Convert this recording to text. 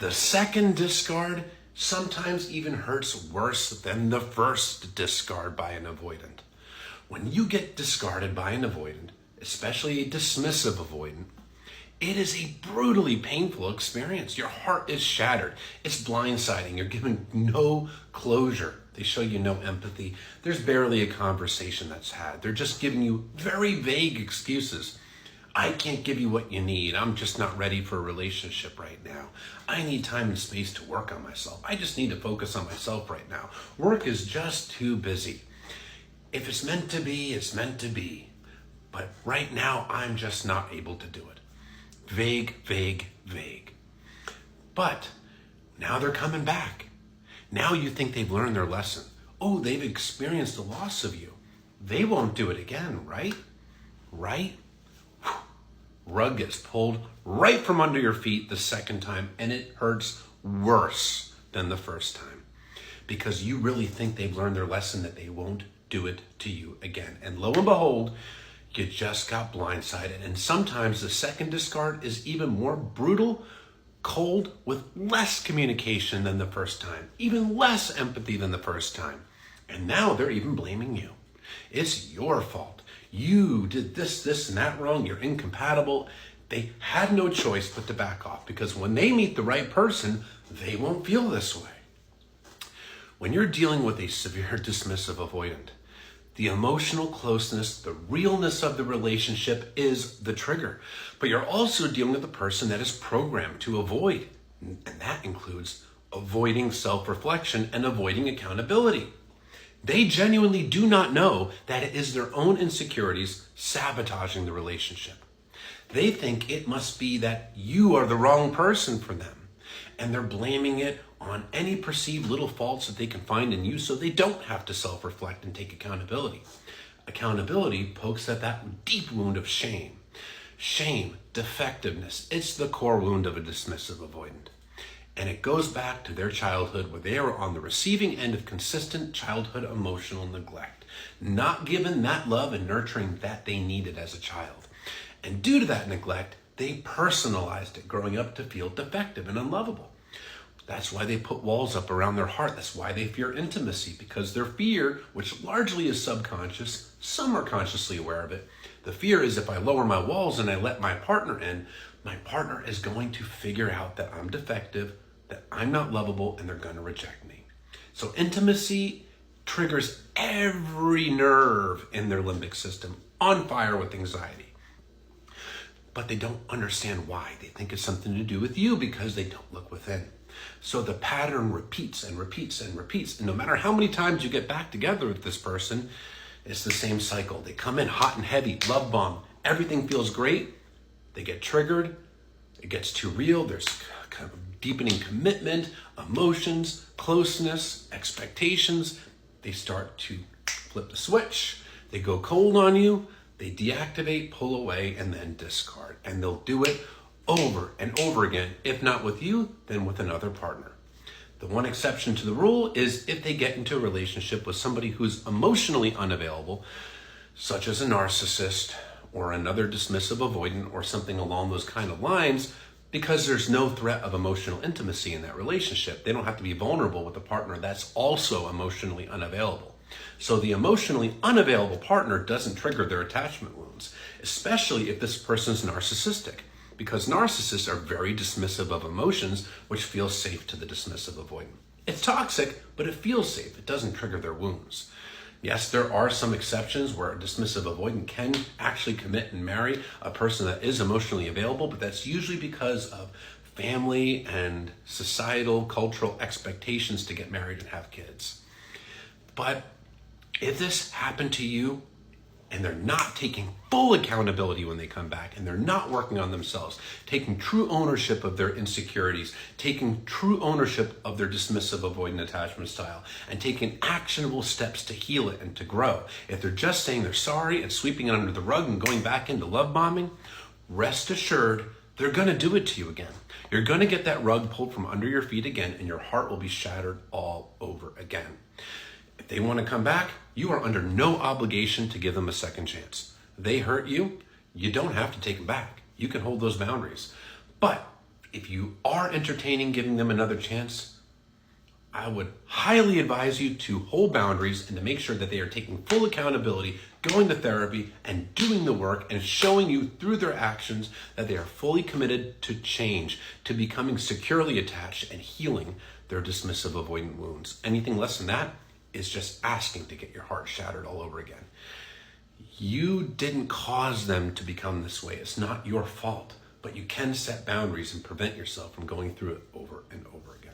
The second discard sometimes even hurts worse than the first discard by an avoidant. When you get discarded by an avoidant, especially a dismissive avoidant, it is a brutally painful experience. Your heart is shattered. It's blindsiding. You're given no closure. They show you no empathy. There's barely a conversation that's had. They're just giving you very vague excuses. I can't give you what you need. I'm just not ready for a relationship right now. I need time and space to work on myself. I just need to focus on myself right now. Work is just too busy. If it's meant to be, it's meant to be. But right now, I'm just not able to do it. Vague, vague, vague. But now they're coming back. Now you think they've learned their lesson. Oh, they've experienced the loss of you. They won't do it again, right? Right? Whew. Rug gets pulled right from under your feet the second time, and it hurts worse than the first time. Because you really think they've learned their lesson that they won't do it to you again. And lo and behold, you just got blindsided. And sometimes the second discard is even more brutal, cold, with less communication than the first time, even less empathy than the first time. And now they're even blaming you. It's your fault. You did this, and that wrong. You're incompatible. They had no choice but to back off, because when they meet the right person, they won't feel this way. When you're dealing with a severe dismissive avoidant, the emotional closeness, the realness of the relationship is the trigger. But you're also dealing with a person that is programmed to avoid. And that includes avoiding self-reflection and avoiding accountability. They genuinely do not know that it is their own insecurities sabotaging the relationship. They think it must be that you are the wrong person for them. And they're blaming it on any perceived little faults that they can find in you, so they don't have to self-reflect and take accountability. Accountability pokes at that deep wound of shame. Shame, defectiveness, it's the core wound of a dismissive avoidant. And it goes back to their childhood, where they were on the receiving end of consistent childhood emotional neglect, not given that love and nurturing that they needed as a child. And due to that neglect, they personalized it growing up to feel defective and unlovable. That's why they put walls up around their heart. That's why they fear intimacy, because their fear, which largely is subconscious, some are consciously aware of it. The fear is, if I lower my walls and I let my partner in, my partner is going to figure out that I'm defective, that I'm not lovable, and they're going to reject me. So intimacy triggers every nerve in their limbic system on fire with anxiety. But they don't understand why. They think it's something to do with you because they don't look within. So the pattern repeats and repeats and repeats. And no matter how many times you get back together with this person, it's the same cycle. They come in hot and heavy, love bomb. Everything feels great. They get triggered. It gets too real. There's kind of deepening commitment, emotions, closeness, expectations. They start to flip the switch. They go cold on you. They deactivate, pull away, and then discard. And they'll do it over and over again. If not with you, then with another partner. The one exception to the rule is if they get into a relationship with somebody who's emotionally unavailable, such as a narcissist or another dismissive avoidant or something along those kind of lines, because there's no threat of emotional intimacy in that relationship. They don't have to be vulnerable with a partner that's also emotionally unavailable. So the emotionally unavailable partner doesn't trigger their attachment wounds, especially if this person's narcissistic, because narcissists are very dismissive of emotions, which feels safe to the dismissive avoidant. It's toxic, but it feels safe. It doesn't trigger their wounds. Yes, there are some exceptions where a dismissive avoidant can actually commit and marry a person that is emotionally available, but that's usually because of family and societal, cultural expectations to get married and have kids. But if this happened to you and they're not taking full accountability when they come back, and they're not working on themselves, taking true ownership of their insecurities, taking true ownership of their dismissive avoidant attachment style, and taking actionable steps to heal it and to grow, if they're just saying they're sorry and sweeping it under the rug and going back into love bombing, rest assured, they're going to do it to you again. You're going to get that rug pulled from under your feet again, and your heart will be shattered all over again. If they want to come back, you are under no obligation to give them a second chance. They hurt you, you don't have to take them back. You can hold those boundaries. But If you are entertaining giving them another chance, I would highly advise you to hold boundaries and to make sure that they are taking full accountability, going to therapy and doing the work and showing you through their actions that they are fully committed to change, to becoming securely attached and healing their dismissive avoidant wounds. Anything less than that is just asking to get your heart shattered all over again. You didn't cause them to become this way. It's not your fault, but you can set boundaries and prevent yourself from going through it over and over again.